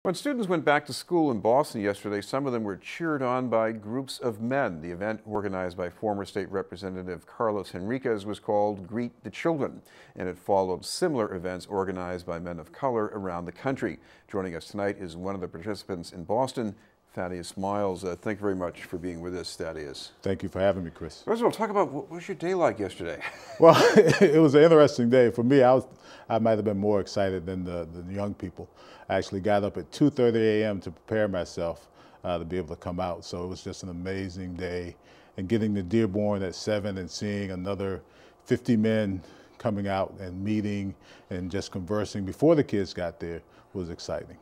When students went back to school in Boston yesterday, some of them were cheered on by groups of men. The event, organized by former state representative Carlos Henriquez, was called Greet the Children, and it followed similar events organized by men of color around the country. Joining us tonight is one of the participants in Boston, Thaddeus. Thank you very much for being with us, Thaddeus. Thank you for having me, Chris. First of all, talk about what was your day like yesterday? Well, it was an interesting day. For me, I might have been more excited than the young people. I actually got up at 2:30 a.m. to prepare myself to be able to come out. So it was just an amazing day. And getting to Dearborn at 7 and seeing another 50 men coming out and meeting and just conversing before the kids got there was exciting.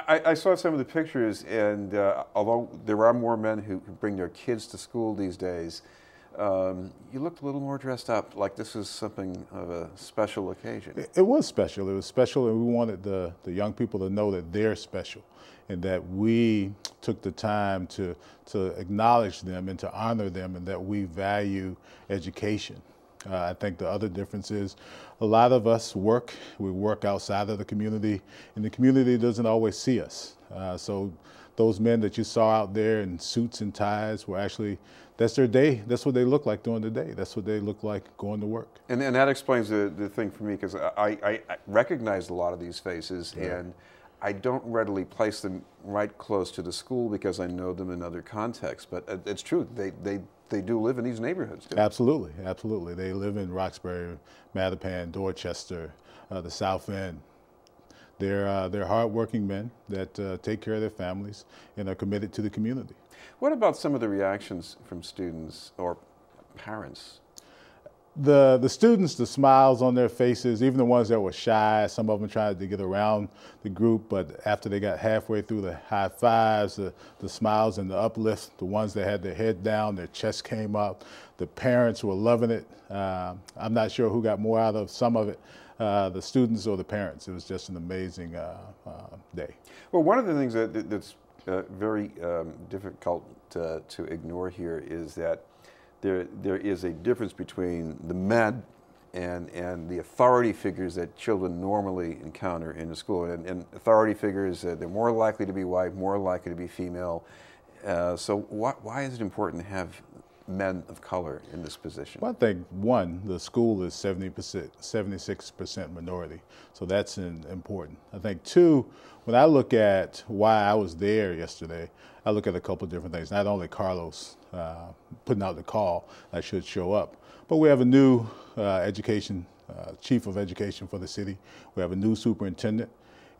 I saw some of the pictures, and although there are more men who bring their kids to school these days, you looked a little more dressed up, like this was something of a special occasion. It was special. It was special, and we wanted the young people to know that they're special and that we took the time to acknowledge them and to honor them, and that we value education. I think the other difference is a lot of us work. We work outside of the community, and the community doesn't always see us. So those men that you saw out there in suits and ties were actually, that's their day. That's what they look like during the day. That's what they look like going to work. And that explains the thing for me, because I recognize a lot of these faces, yeah. And I don't readily place them right close to the school because I know them in other contexts. But it's true, they do live in these neighborhoods. Too. Absolutely, absolutely. They live in Roxbury, Mattapan, Dorchester, the South End. They're hardworking men that take care of their families and are committed to the community. What about some of the reactions from students or parents? The students, the smiles on their faces, even the ones that were shy, some of them tried to get around the group, but after they got halfway through the high fives, the smiles and the uplift, the ones that had their head down, their chest came up, the parents were loving it. I'm not sure who got more out of some of it, the students or the parents. It was just an amazing day. Well, one of the things that's very difficult to ignore here is that there is a difference between the men and the authority figures that children normally encounter in the school. And authority figures, they're more likely to be white, more likely to be female. So why is it important to have men of color in this position? Well, I think, one, the school is 76% minority, so that's important. I think, two, when I look at why I was there yesterday, I look at a couple of different things. Not only Carlos putting out the call, I should show up, but we have a new chief of education for the city. We have a new superintendent,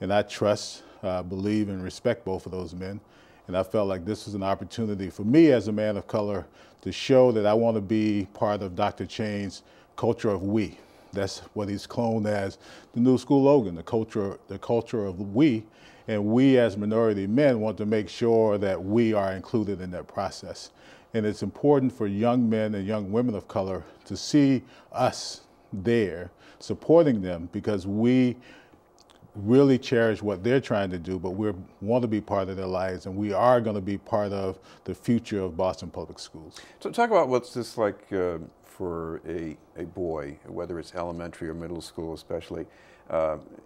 and I trust, believe, and respect both of those men. And I felt like this was an opportunity for me as a man of color to show that I want to be part of Dr. Chain's culture of we. That's what he's cloned as the new school slogan, the culture of we. And we as minority men want to make sure that we are included in that process. And it's important for young men and young women of color to see us there supporting them, because we really cherish what they're trying to do, but we want to be part of their lives, and we are going to be part of the future of Boston Public Schools. So talk about what's this like for a boy, whether it's elementary or middle school especially,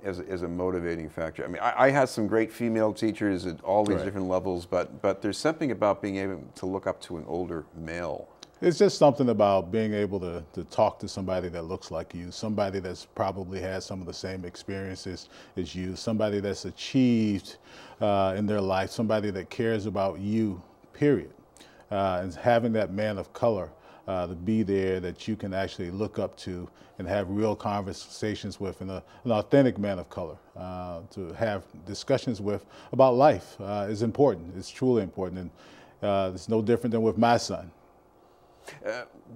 as a motivating factor. I mean, I had some great female teachers at all these different levels, but there's something about being able to look up to an older male. It's just something about being able to talk to somebody that looks like you, somebody that's probably had some of the same experiences as you, somebody that's achieved in their life, somebody that cares about you, period. And having that man of color to be there that you can actually look up to and have real conversations with, and an authentic man of color to have discussions with about life is important. It's truly important, and it's no different than with my son.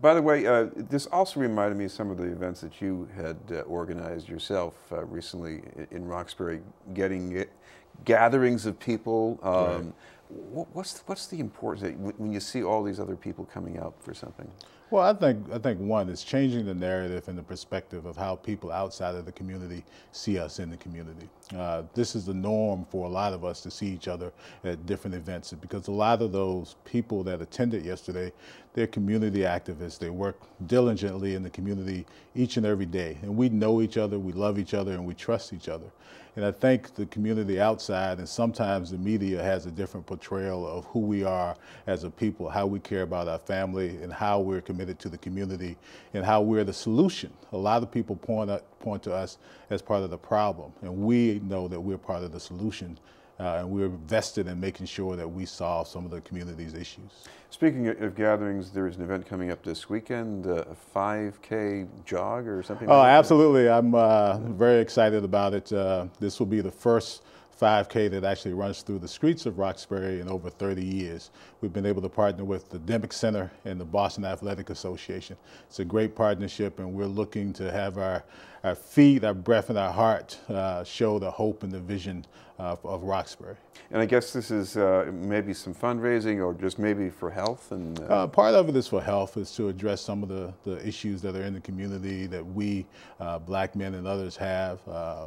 By the way, this also reminded me of some of the events that you had organized yourself recently in Roxbury, getting gatherings of people. What's the importance when you see all these other people coming out for something? Well, I think one is changing the narrative and the perspective of how people outside of the community see us in the community. This is the norm for a lot of us to see each other at different events because a lot of those people that attended yesterday, they're community activists. They work diligently in the community each and every day, and we know each other, we love each other, and we trust each other. And I think the community outside and sometimes the media has a different portrayal of who we are as a people, how we care about our family, and how we're committed to the community, and how we're the solution. A lot of people point to us as part of the problem, and we know that we're part of the solution. And we're vested in making sure that we solve some of the community's issues. Speaking of gatherings, there's an event coming up this weekend, a 5K jog or something Oh, like that? absolutely. I'm very excited about it. This will be the first 5K that actually runs through the streets of Roxbury in over 30 years. We've been able to partner with the Demick Center and the Boston Athletic Association. It's a great partnership, and we're looking to have our feet, our breath, and our heart show the hope and the vision of Roxbury. And I guess this is maybe some fundraising or just maybe for health? And part of it is for health, is to address some of the issues that are in the community that we, black men and others have,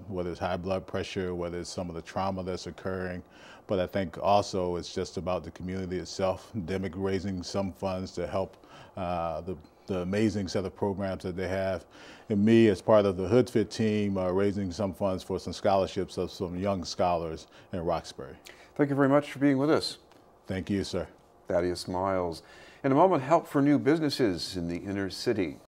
whether it's high blood pressure, whether it's some of the trauma that's occurring. But I think also it's just about the community itself. Demick raising some funds to help the amazing set of programs that they have. And me, as part of the HoodFit team, raising some funds for some scholarships of some young scholars in Roxbury. Thank you very much for being with us. Thank you, sir. Thaddeus Miles. In a moment, help for new businesses in the inner city.